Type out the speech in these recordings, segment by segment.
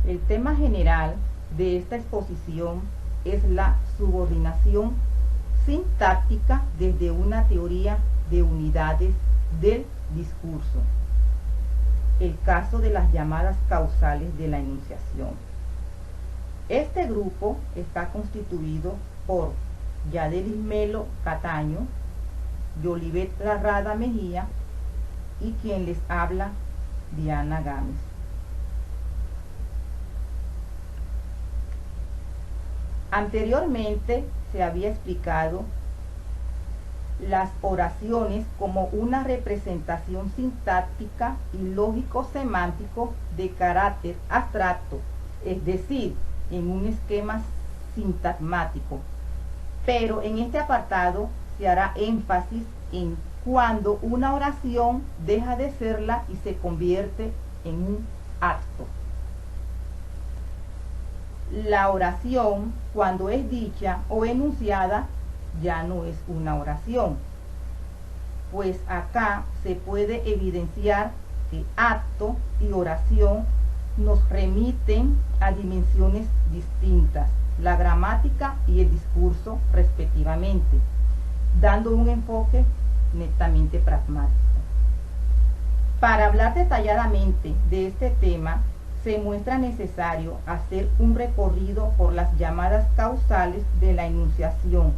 El tema general de esta exposición es la subordinación sintáctica desde una teoría de unidades del discurso. El caso de las llamadas causales de la enunciación. Este grupo está constituido por Yadelis Melo Cataño, Yolivet Larrada Mejía y quien les habla, Diana Gámez. Anteriormente se había explicado las oraciones como una representación sintáctica y lógico-semántico de carácter abstracto, es decir, en un esquema sintagmático. Pero en este apartado se hará énfasis en cuando una oración deja de serla y se convierte en un acto. La oración, cuando es dicha o enunciada, ya no es una oración, pues acá se puede evidenciar que acto y oración nos remiten a dimensiones distintas, la gramática y el discurso respectivamente, dando un enfoque netamente pragmático. Para hablar detalladamente de este tema, se muestra necesario hacer un recorrido por las llamadas causales de la enunciación,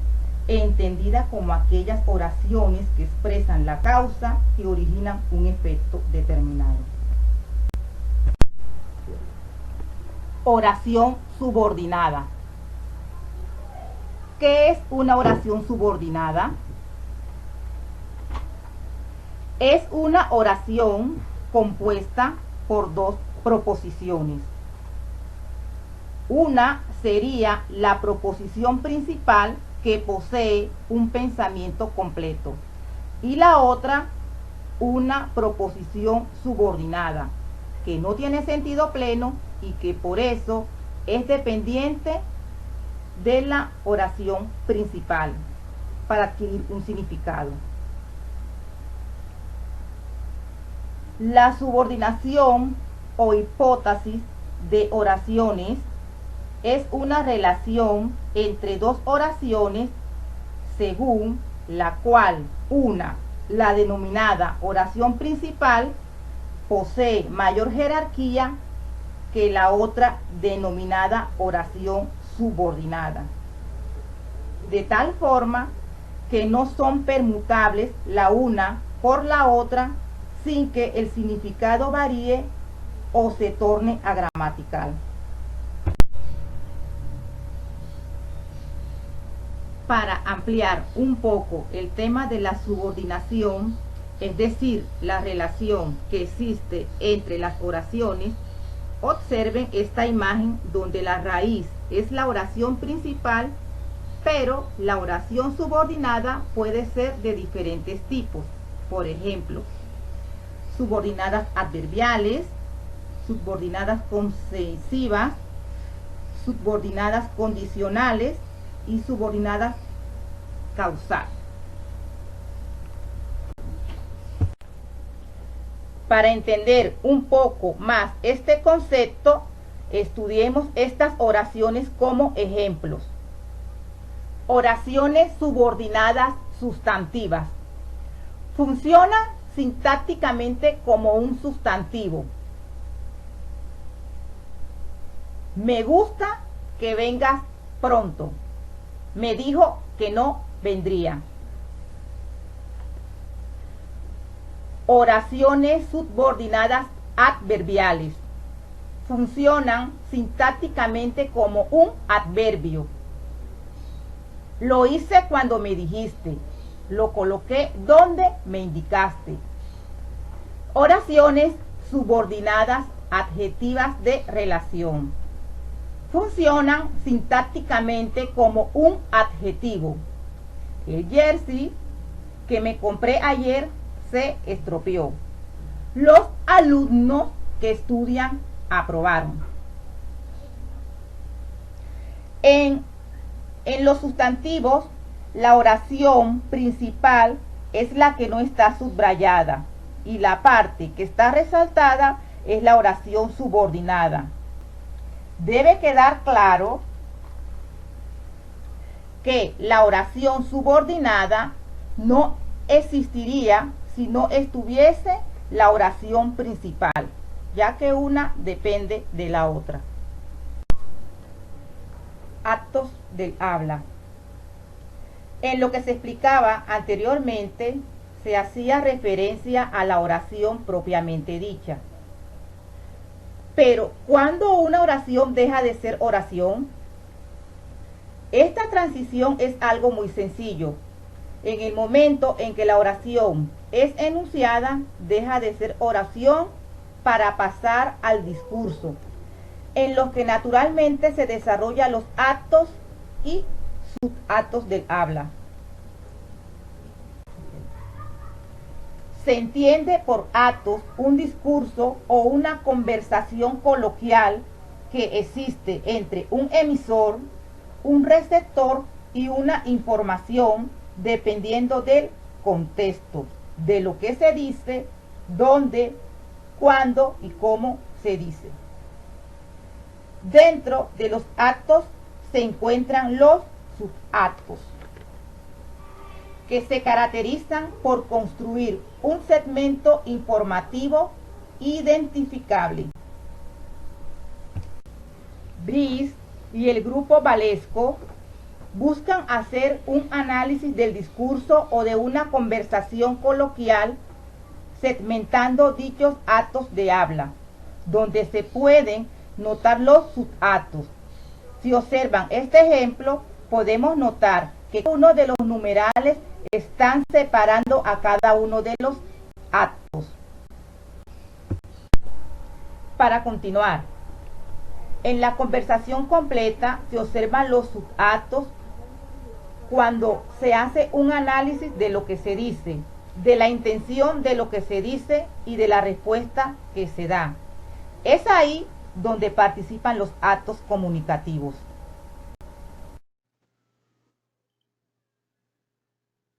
entendida como aquellas oraciones que expresan la causa que originan un efecto determinado. Oración subordinada. ¿Qué es una oración subordinada? Es una oración compuesta por dos proposiciones. Una sería la proposición principal que posee un pensamiento completo y la otra una proposición subordinada que no tiene sentido pleno y que por eso es dependiente de la oración principal para adquirir un significado. La subordinación o hipótesis de oraciones es una relación entre dos oraciones según la cual una, la denominada oración principal, posee mayor jerarquía que la otra denominada oración subordinada, de tal forma que no son permutables la una por la otra sin que el significado varíe o se torne agramatical. Para ampliar un poco el tema de la subordinación, es decir, la relación que existe entre las oraciones, observen esta imagen donde la raíz es la oración principal, pero la oración subordinada puede ser de diferentes tipos. Por ejemplo, subordinadas adverbiales, subordinadas posesivas, subordinadas condicionales y subordinadas causales. Para entender un poco más este concepto, estudiemos estas oraciones como ejemplos. Oraciones subordinadas sustantivas. Funcionan sintácticamente como un sustantivo. Me gusta que vengas pronto. Me dijo que no vendría. Oraciones subordinadas adverbiales. Funcionan sintácticamente como un adverbio. Lo hice cuando me dijiste. Lo coloqué donde me indicaste. Oraciones subordinadas adjetivas de relación. Funcionan sintácticamente como un adjetivo. El jersey que me compré ayer se estropeó. Los alumnos que estudian aprobaron. En los sustantivos, la oración principal es la que no está subrayada y la parte que está resaltada es la oración subordinada. Debe quedar claro que la oración subordinada no existiría si no estuviese la oración principal, ya que una depende de la otra. Actos del habla. En lo que se explicaba anteriormente, se hacía referencia a la oración propiamente dicha. Pero, ¿cuándo una oración deja de ser oración? Esta transición es algo muy sencillo. En el momento en que la oración es enunciada, deja de ser oración para pasar al discurso, en los que naturalmente se desarrollan los actos y subactos del habla. Se entiende por actos un discurso o una conversación coloquial que existe entre un emisor, un receptor y una información dependiendo del contexto, de lo que se dice, dónde, cuándo y cómo se dice. Dentro de los actos se encuentran los subactos, que se caracterizan por construir un segmento informativo identificable. Brice y el grupo Valesco buscan hacer un análisis del discurso o de una conversación coloquial segmentando dichos actos de habla, donde se pueden notar los subactos. Si observan este ejemplo, podemos notar que uno de los numerales están separando a cada uno de los actos. Para continuar, en la conversación completa se observan los subactos cuando se hace un análisis de lo que se dice, de la intención de lo que se dice y de la respuesta que se da. Es ahí donde participan los actos comunicativos.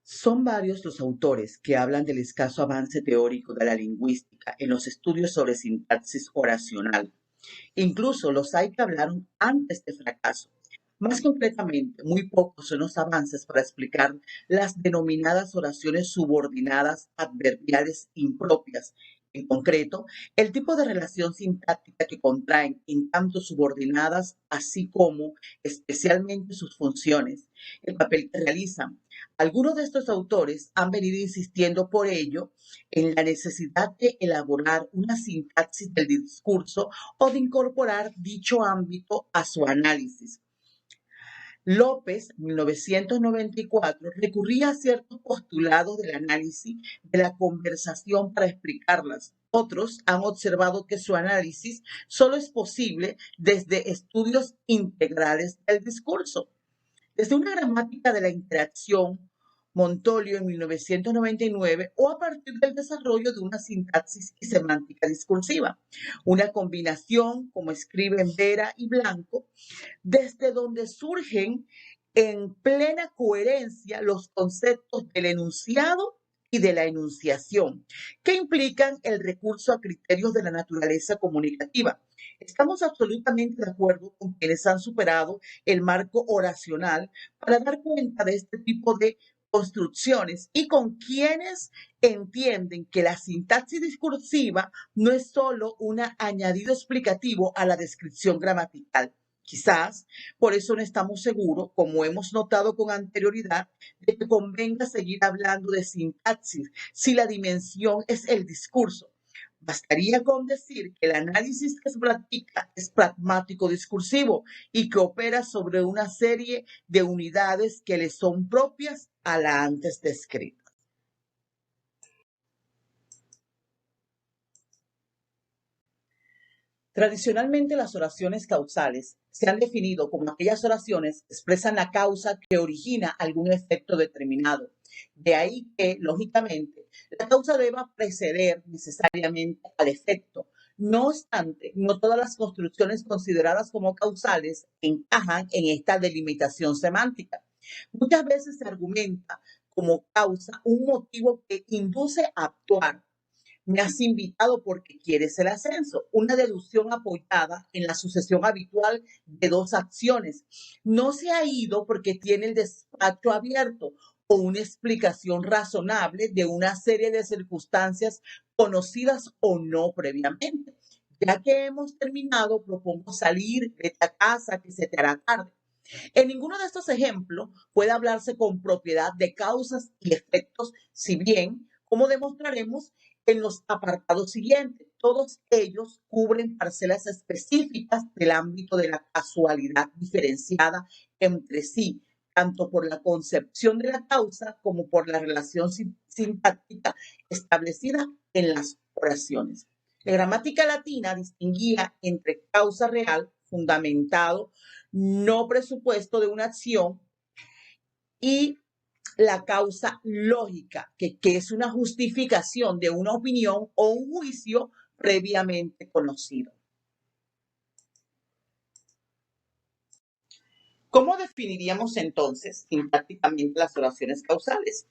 Son varios los autores que hablan del escaso avance teórico de la lingüística en los estudios sobre sintaxis oracional. Incluso los hay que hablaron antes de fracaso. Más concretamente, muy pocos son los avances para explicar las denominadas oraciones subordinadas adverbiales impropias. En concreto, el tipo de relación sintáctica que contraen en tanto subordinadas, así como especialmente sus funciones, el papel que realizan. Algunos de estos autores han venido insistiendo por ello en la necesidad de elaborar una sintaxis del discurso o de incorporar dicho ámbito a su análisis. López, 1994, recurría a ciertos postulados del análisis de la conversación para explicarlas. Otros han observado que su análisis solo es posible desde estudios integrales del discurso. Desde una gramática de la interacción, Montolio en 1999, o a partir del desarrollo de una sintaxis y semántica discursiva, una combinación, como escriben Vera y Blanco, desde donde surgen en plena coherencia los conceptos del enunciado y de la enunciación, que implican el recurso a criterios de la naturaleza comunicativa. Estamos absolutamente de acuerdo con quienes han superado el marco oracional para dar cuenta de este tipo de construcciones y con quienes entienden que la sintaxis discursiva no es solo un añadido explicativo a la descripción gramatical. Quizás por eso no estamos seguros, como hemos notado con anterioridad, de que convenga seguir hablando de sintaxis si la dimensión es el discurso. Bastaría con decir que el análisis que se practica es pragmático discursivo y que opera sobre una serie de unidades que le son propias a la antes descrita. Tradicionalmente, las oraciones causales se han definido como aquellas oraciones que expresan la causa que origina algún efecto determinado. De ahí que, lógicamente, la causa deba preceder necesariamente al efecto. No obstante, no todas las construcciones consideradas como causales encajan en esta delimitación semántica. Muchas veces se argumenta como causa un motivo que induce a actuar, Me has invitado porque quieres el ascenso. Una deducción apoyada en la sucesión habitual de dos acciones. No se ha ido porque tiene el despacho abierto o una explicación razonable de una serie de circunstancias conocidas o no previamente. Ya que hemos terminado, propongo salir de esta casa que se te hará tarde. En ninguno de estos ejemplos puede hablarse con propiedad de causas y efectos, si bien, como demostraremos en los apartados siguientes, todos ellos cubren parcelas específicas del ámbito de la casualidad diferenciada entre sí, tanto por la concepción de la causa como por la relación sintáctica establecida en las oraciones. La gramática latina distinguía entre causa real, fundamentado, no presupuesto de una acción, y la causa lógica, que es una justificación de una opinión o un juicio previamente conocido. ¿Cómo definiríamos entonces sintácticamente las oraciones causales?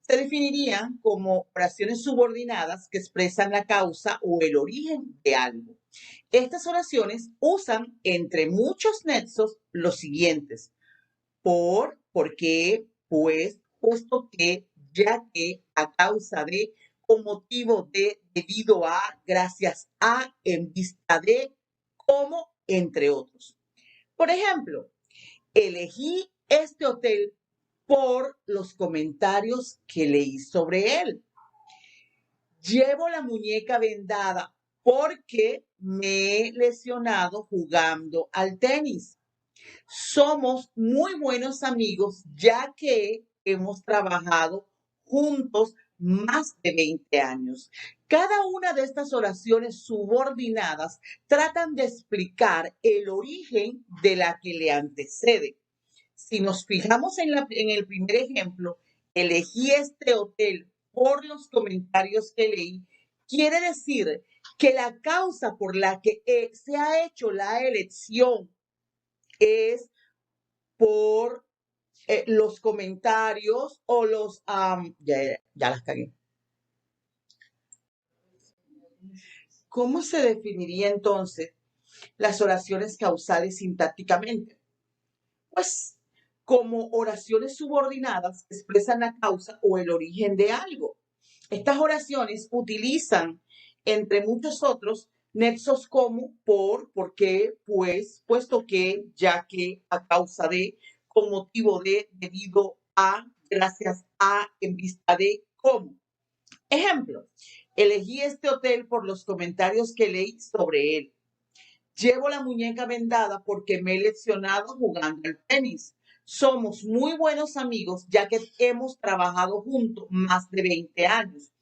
Se definirían como oraciones subordinadas que expresan la causa o el origen de algo. Estas oraciones usan, entre muchos nexos, los siguientes: por, qué, pues, puesto que, ya que, a causa de, con motivo de, debido a, gracias a, en vista de, como, entre otros. Por ejemplo, elegí este hotel por los comentarios que leí sobre él. Llevo la muñeca vendada porque me he lesionado jugando al tenis. Somos muy buenos amigos ya que hemos trabajado juntos más de 20 años. Cada una de estas oraciones subordinadas tratan de explicar el origen de la que le antecede. Si nos fijamos en el primer ejemplo, elegí este hotel por los comentarios que leí, quiere decir que la causa por la que se ha hecho la elección es por los comentarios o los... ya las cagué. ¿Cómo se definiría entonces las oraciones causales sintácticamente? Pues como oraciones subordinadas que expresan la causa o el origen de algo. Estas oraciones utilizan, entre muchos otros, nexos como por qué, pues, puesto que, ya que, a causa de, con motivo de, debido a, gracias a, en vista de, como. Ejemplo, elegí este hotel por los comentarios que leí sobre él. Llevo la muñeca vendada porque me he lesionado jugando al tenis. Somos muy buenos amigos ya que hemos trabajado juntos más de 20 años.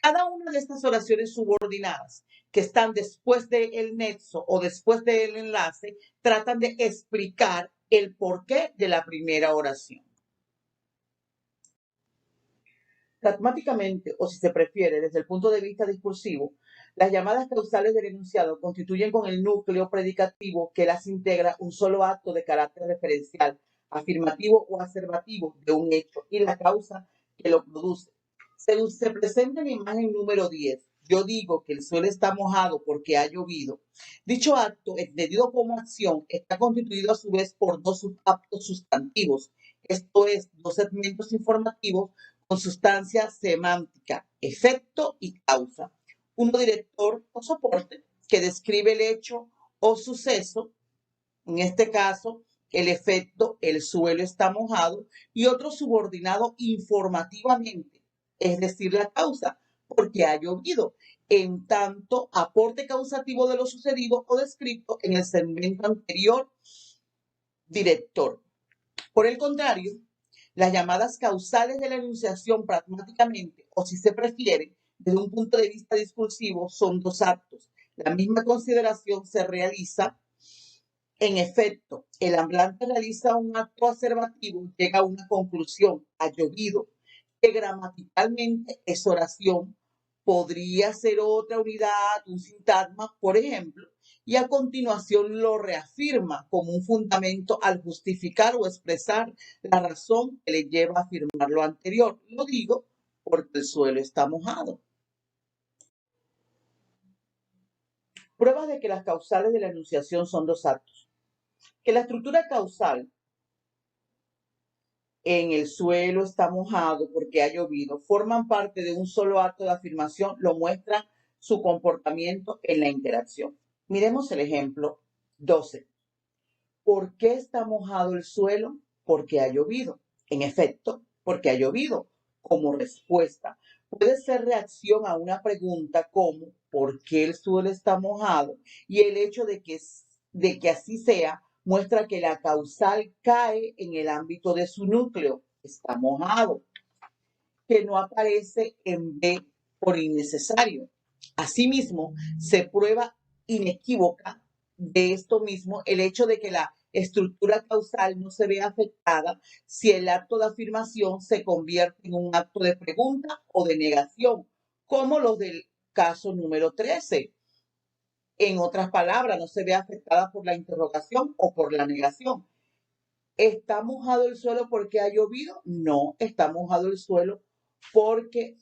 Cada una de estas oraciones subordinadas que están después del nexo o después del enlace tratan de explicar el porqué de la primera oración. Pragmáticamente, o si se prefiere, desde el punto de vista discursivo, las llamadas causales del enunciado constituyen con el núcleo predicativo que las integra un solo acto de carácter referencial, afirmativo o aservativo de un hecho y la causa que lo produce. Según se presenta en la imagen número 10, yo digo que el suelo está mojado porque ha llovido. Dicho acto, entendido como acción, está constituido a su vez por dos actos sustantivos, esto es, dos segmentos informativos con sustancia semántica, efecto y causa. Uno director o soporte que describe el hecho o suceso, en este caso, el efecto, el suelo está mojado, y otro subordinado informativamente, es decir, la causa, porque ha llovido, en tanto aporte causativo de lo sucedido o descrito en el segmento anterior, director. Por el contrario, las llamadas causales de la enunciación pragmáticamente, o si se prefiere, desde un punto de vista discursivo, son dos actos. La misma consideración se realiza. En efecto, el hablante realiza un acto aservativo, llega a una conclusión, ha llovido, que gramaticalmente es oración, podría ser otra unidad, un sintagma, por ejemplo, y a continuación lo reafirma como un fundamento al justificar o expresar la razón que le lleva a afirmar lo anterior. Lo digo porque el suelo está mojado. Pruebas de que las causales de la enunciación son dos actos. Que la estructura causal en el suelo está mojado porque ha llovido forman parte de un solo acto de afirmación, lo muestra su comportamiento en la interacción. Miremos el ejemplo 12. ¿Por qué está mojado el suelo? Porque ha llovido. En efecto, porque ha llovido. Como respuesta, puede ser reacción a una pregunta como ¿por qué el suelo está mojado? Y el hecho de que así sea muestra que la causal cae en el ámbito de su núcleo. Está mojado, que no aparece en B por innecesario. Asimismo, se prueba inequívoca de esto mismo el hecho de que la estructura causal no se ve afectada si el acto de afirmación se convierte en un acto de pregunta o de negación, como los del caso número 13. En otras palabras, no se ve afectada por la interrogación o por la negación. ¿Está mojado el suelo porque ha llovido? No, está mojado el suelo porque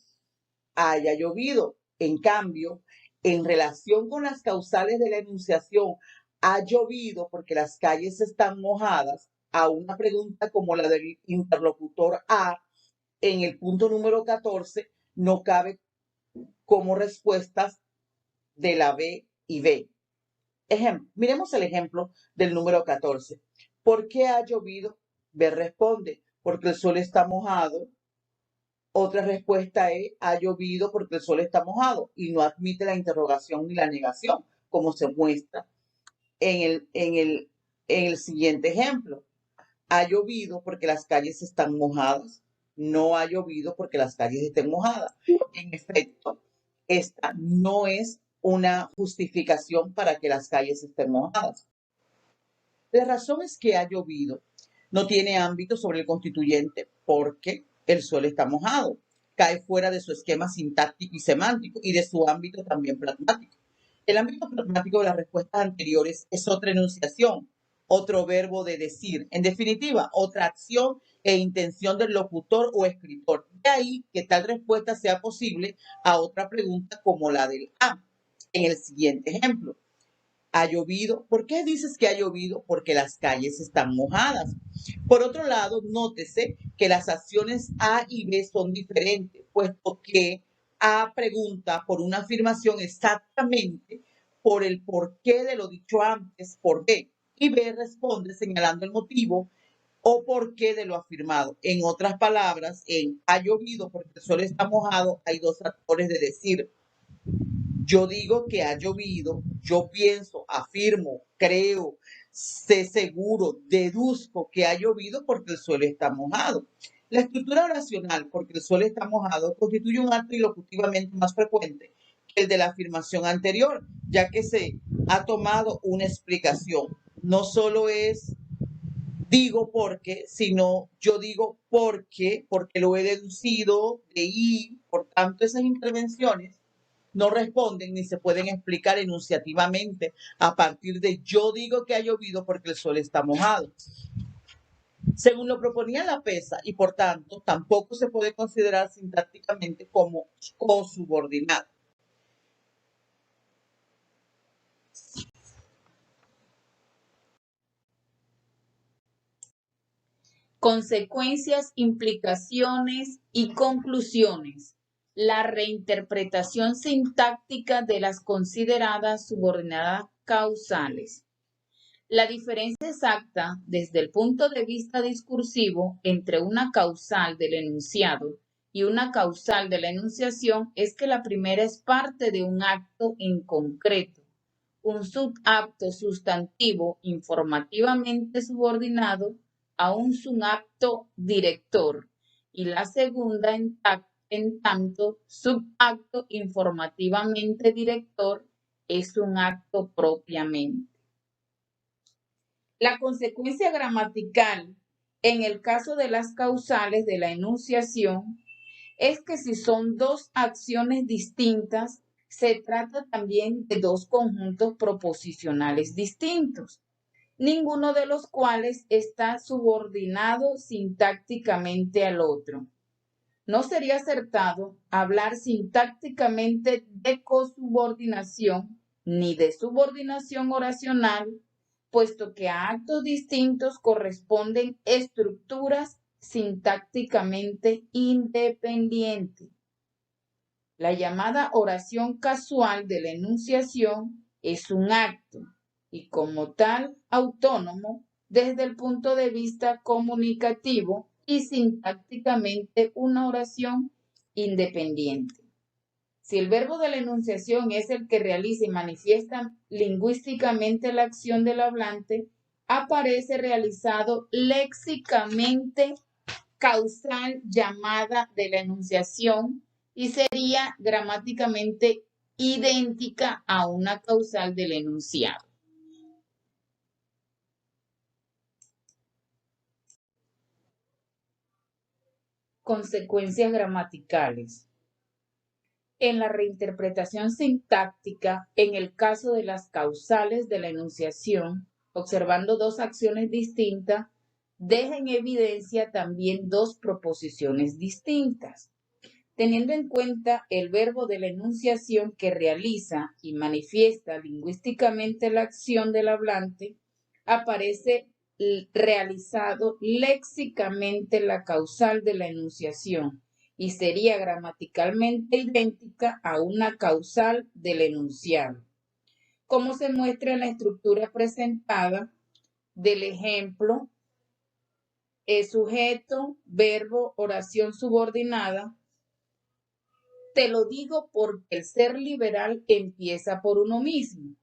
haya llovido. En cambio, en relación con las causales de la enunciación, ha llovido porque las calles están mojadas, a una pregunta como la del interlocutor A, en el punto número 14, no cabe como respuestas de la B y B. Miremos el ejemplo del número 14. ¿Por qué ha llovido? B responde, porque el suelo está mojado. Otra respuesta es, ha llovido porque el suelo está mojado y no admite la interrogación ni la negación, como se muestra en el siguiente ejemplo. Ha llovido porque las calles están mojadas. No ha llovido porque las calles estén mojadas. En efecto, esta no es una justificación para que las calles estén mojadas. La razón es que ha llovido. No tiene ámbito sobre el constituyente porque el suelo está mojado. Cae fuera de su esquema sintáctico y semántico y de su ámbito también pragmático. El ámbito pragmático de las respuestas anteriores es otra enunciación, otro verbo de decir. En definitiva, otra acción e intención del locutor o escritor. De ahí que tal respuesta sea posible a otra pregunta como la del A. En el siguiente ejemplo. Ha llovido. ¿Por qué dices que ha llovido? Porque las calles están mojadas. Por otro lado, nótese que las acciones A y B son diferentes, puesto que A pregunta por una afirmación exactamente por el porqué de lo dicho antes por B, y B responde señalando el motivo o porqué de lo afirmado. En otras palabras, en ha llovido porque el suelo está mojado, hay dos actores de decir. Yo digo que ha llovido, yo pienso, afirmo, creo, sé seguro, deduzco que ha llovido porque el suelo está mojado. La estructura oracional, porque el suelo está mojado, constituye un acto ilocutivamente más frecuente que el de la afirmación anterior, ya que se ha tomado una explicación. No solo es digo porque, sino yo digo porque lo he deducido, leí, por tanto esas intervenciones no responden ni se pueden explicar enunciativamente a partir de yo digo que ha llovido porque el suelo está mojado. Según lo proponía la PESA y por tanto tampoco se puede considerar sintácticamente como cosubordinado. Consecuencias, implicaciones y conclusiones. La reinterpretación sintáctica de las consideradas subordinadas causales. La diferencia exacta desde el punto de vista discursivo entre una causal del enunciado y una causal de la enunciación es que la primera es parte de un acto en concreto, un subacto sustantivo informativamente subordinado a un subacto director, y la segunda en tanto subacto informativamente director es un acto propiamente. La consecuencia gramatical en el caso de las causales de la enunciación es que si son dos acciones distintas, se trata también de dos conjuntos proposicionales distintos, ninguno de los cuales está subordinado sintácticamente al otro. No sería acertado hablar sintácticamente de cosubordinación, ni de subordinación oracional, puesto que a actos distintos corresponden estructuras sintácticamente independientes. La llamada oración casual de la enunciación es un acto y como tal autónomo desde el punto de vista comunicativo y sintácticamente una oración independiente. Si el verbo de la enunciación es el que realiza y manifiesta lingüísticamente la acción del hablante, aparece realizado léxicamente causal llamada de la enunciación y sería gramáticamente idéntica a una causal del enunciado. Consecuencias gramaticales. En la reinterpretación sintáctica, en el caso de las causales de la enunciación, observando dos acciones distintas, deja en evidencia también dos proposiciones distintas. Teniendo en cuenta el verbo de la enunciación que realiza y manifiesta lingüísticamente la acción del hablante, aparece realizado léxicamente la causal de la enunciación y sería gramaticalmente idéntica a una causal del enunciado, como se muestra en la estructura presentada del ejemplo sujeto, verbo, oración subordinada. Te lo digo porque el ser liberal empieza por uno mismo.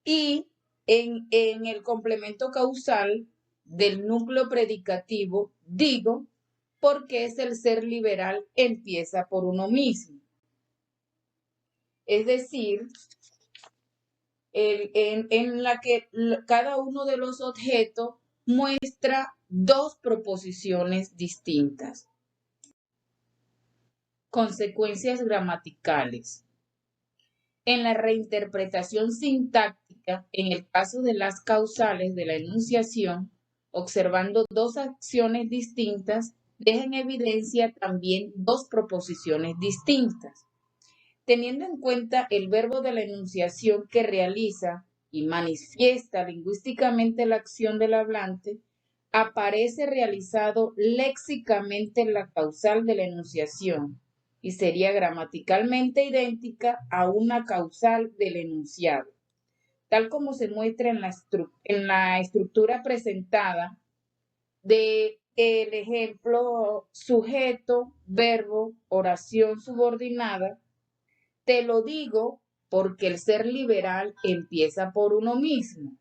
Y en el complemento causal del núcleo predicativo, digo porque es el ser liberal empieza por uno mismo. Es decir, en la que cada uno de los objetos muestra dos proposiciones distintas. Consecuencias gramaticales. En la reinterpretación sintáctica, en el caso de las causales de la enunciación, observando dos acciones distintas, deja en evidencia también dos proposiciones distintas. Teniendo en cuenta el verbo de la enunciación que realiza y manifiesta lingüísticamente la acción del hablante, aparece realizado léxicamente la causal de la enunciación y sería gramaticalmente idéntica a una causal del enunciado, tal como se muestra en la estructura presentada del ejemplo sujeto, verbo, oración subordinada. Te lo digo porque el ser liberal empieza por uno mismo.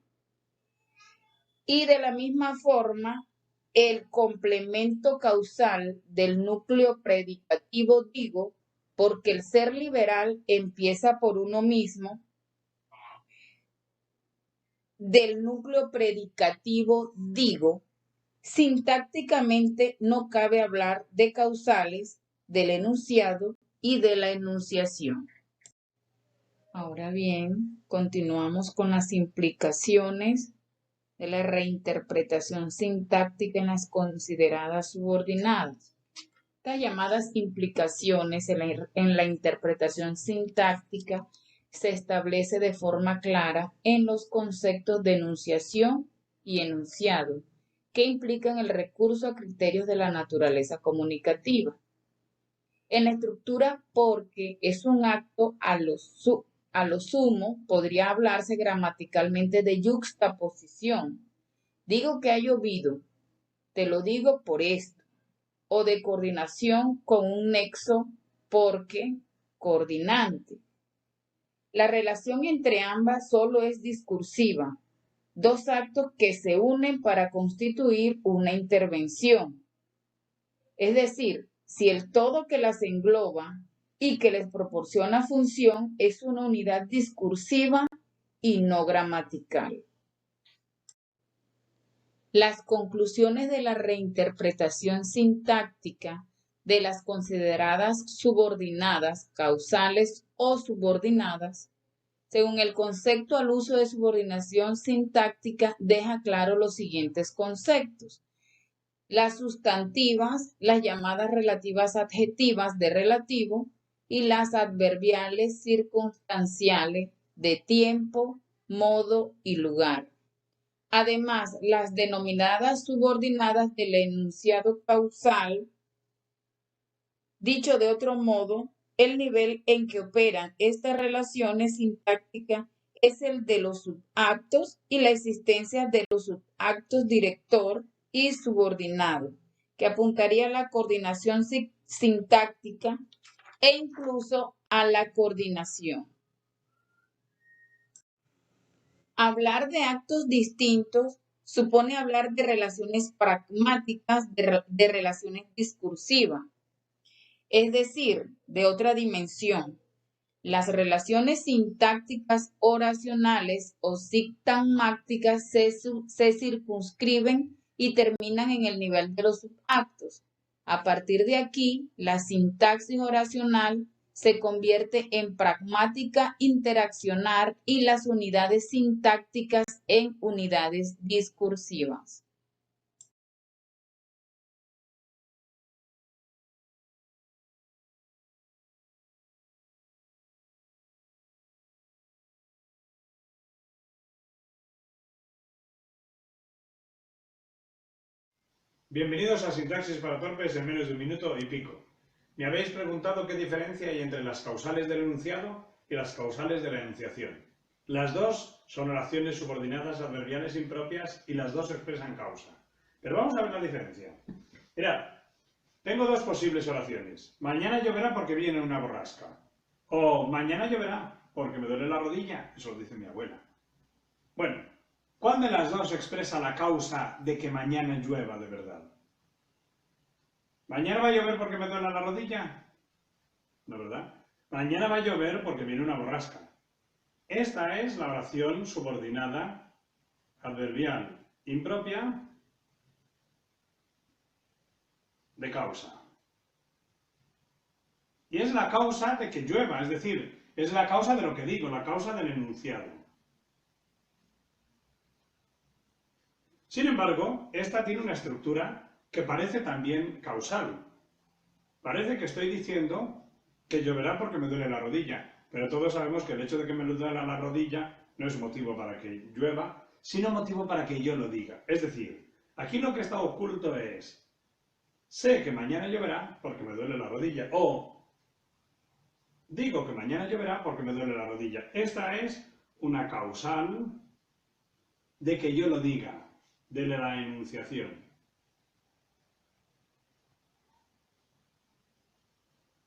Y de la misma forma, el complemento causal del núcleo predicativo digo, porque el ser liberal empieza por uno mismo, del núcleo predicativo digo, sintácticamente no cabe hablar de causales, del enunciado y de la enunciación. Ahora bien, continuamos con las implicaciones de la reinterpretación sintáctica en las consideradas subordinadas. Estas llamadas implicaciones en la interpretación sintáctica se establece de forma clara en los conceptos de enunciación y enunciado, que implican el recurso a criterios de la naturaleza comunicativa. En la estructura porque es un acto a lo sumo, podría hablarse gramaticalmente de yuxtaposición. Digo que ha llovido, te lo digo por esto. O de coordinación con un nexo porque coordinante. La relación entre ambas solo es discursiva, dos actos que se unen para constituir una intervención. Es decir, si el todo que las engloba y que les proporciona función es una unidad discursiva y no gramatical. Las conclusiones de la reinterpretación sintáctica de las consideradas subordinadas, causales o subordinadas, según el concepto al uso de subordinación sintáctica, deja claro los siguientes conceptos. Las sustantivas, las llamadas relativas adjetivas de relativo y las adverbiales circunstanciales de tiempo, modo y lugar. Además, las denominadas subordinadas del enunciado causal, dicho de otro modo, el nivel en que operan estas relaciones sintácticas es el de los subactos y la existencia de los subactos director y subordinado, que apuntaría a la coordinación sintáctica e incluso a la coordinación. Hablar de actos distintos supone hablar de relaciones pragmáticas, de relaciones discursivas, es decir, de otra dimensión. Las relaciones sintácticas oracionales o sintagmáticas se circunscriben y terminan en el nivel de los subactos. A partir de aquí, la sintaxis oracional se convierte en pragmática interaccional y las unidades sintácticas en unidades discursivas. Bienvenidos a Sintaxis para Torpes en menos de un minuto y pico. Me habéis preguntado qué diferencia hay entre las causales del enunciado y las causales de la enunciación. Las dos son oraciones subordinadas adverbiales impropias y las dos expresan causa. Pero vamos a ver la diferencia. Mirad, tengo dos posibles oraciones. Mañana lloverá porque viene una borrasca. O mañana lloverá porque me duele la rodilla. Eso lo dice mi abuela. Bueno, ¿cuál de las dos expresa la causa de que mañana llueva de verdad? ¿Mañana va a llover porque me duele la rodilla? No, ¿verdad? Mañana va a llover porque viene una borrasca. Esta es la oración subordinada adverbial impropia de causa. Y es la causa de que llueva, es decir, es la causa de lo que digo, la causa del enunciado. Sin embargo, esta tiene una estructura que parece también causal. Parece que estoy diciendo que lloverá porque me duele la rodilla, pero todos sabemos que el hecho de que me duela la rodilla no es motivo para que llueva, sino motivo para que yo lo diga. Es decir, aquí lo que está oculto es, sé que mañana lloverá porque me duele la rodilla, o digo que mañana lloverá porque me duele la rodilla. Esta es una causal de que yo lo diga, de la enunciación.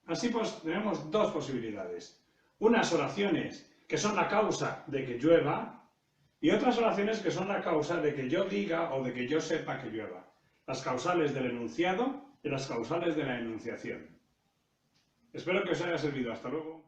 Así pues, tenemos dos posibilidades. Unas oraciones que son la causa de que llueva y otras oraciones que son la causa de que yo diga o de que yo sepa que llueva. Las causales del enunciado y las causales de la enunciación. Espero que os haya servido. Hasta luego.